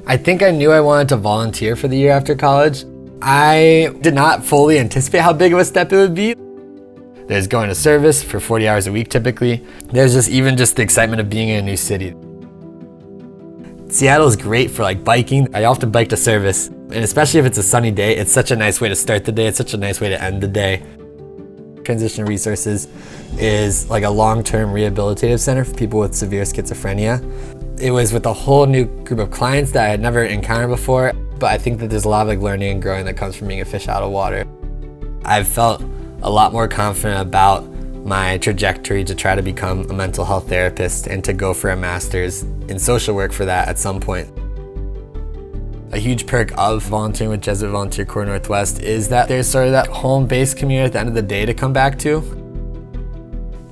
I think I knew I wanted to volunteer for the year after college. I did not fully anticipate how big of a step it would be. There's going to service for 40 hours a week typically. There's just the excitement of being in a new city. Seattle is great for like biking. I often bike to service, and especially if it's a sunny day, it's such a nice way to start the day. It's such a nice way to end the day. Transition Resources is like a long-term rehabilitative center for people with severe schizophrenia. It was with a whole new group of clients that I had never encountered before, but I think that there's a lot of like learning and growing that comes from being a fish out of water. I've felt a lot more confident about my trajectory to try to become a mental health therapist and to go for a master's in social work for that at some point. A huge perk of volunteering with Jesuit Volunteer Corps Northwest is that there's sort of that home-based community at the end of the day to come back to.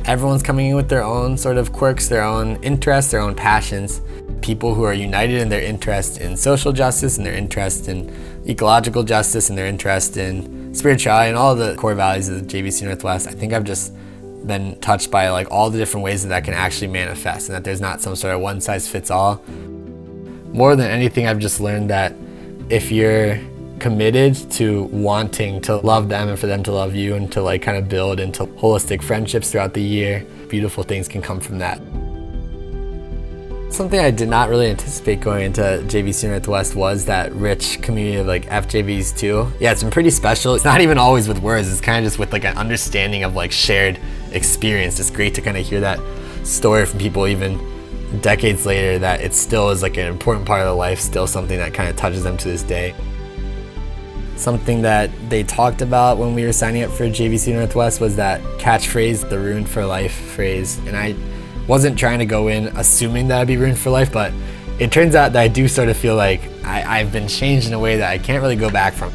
Everyone's coming in with their own sort of quirks, their own interests, their own passions. People who are united in their interest in social justice and their interest in ecological justice and their interest in spirituality and all the core values of the JVC Northwest. I think I've just been touched by like all the different ways that can actually manifest, and that there's not some sort of one size fits all. More than anything, I've just learned that if you're committed to wanting to love them and for them to love you and to like kind of build into holistic friendships throughout the year, beautiful things can come from that. Something I did not really anticipate going into JVC Northwest was that rich community of like FJVs too. Yeah, it's been pretty special. It's not even always with words, it's kind of just with like an understanding of like shared experience. It's great to kind of hear that story from people even decades later, that it still is like an important part of their life, still something that kind of touches them to this day. Something that they talked about when we were signing up for JVC Northwest was that catchphrase, the ruined for life phrase. And I wasn't trying to go in assuming that I'd be ruined for life, but it turns out that I do sort of feel like I've been changed in a way that I can't really go back from.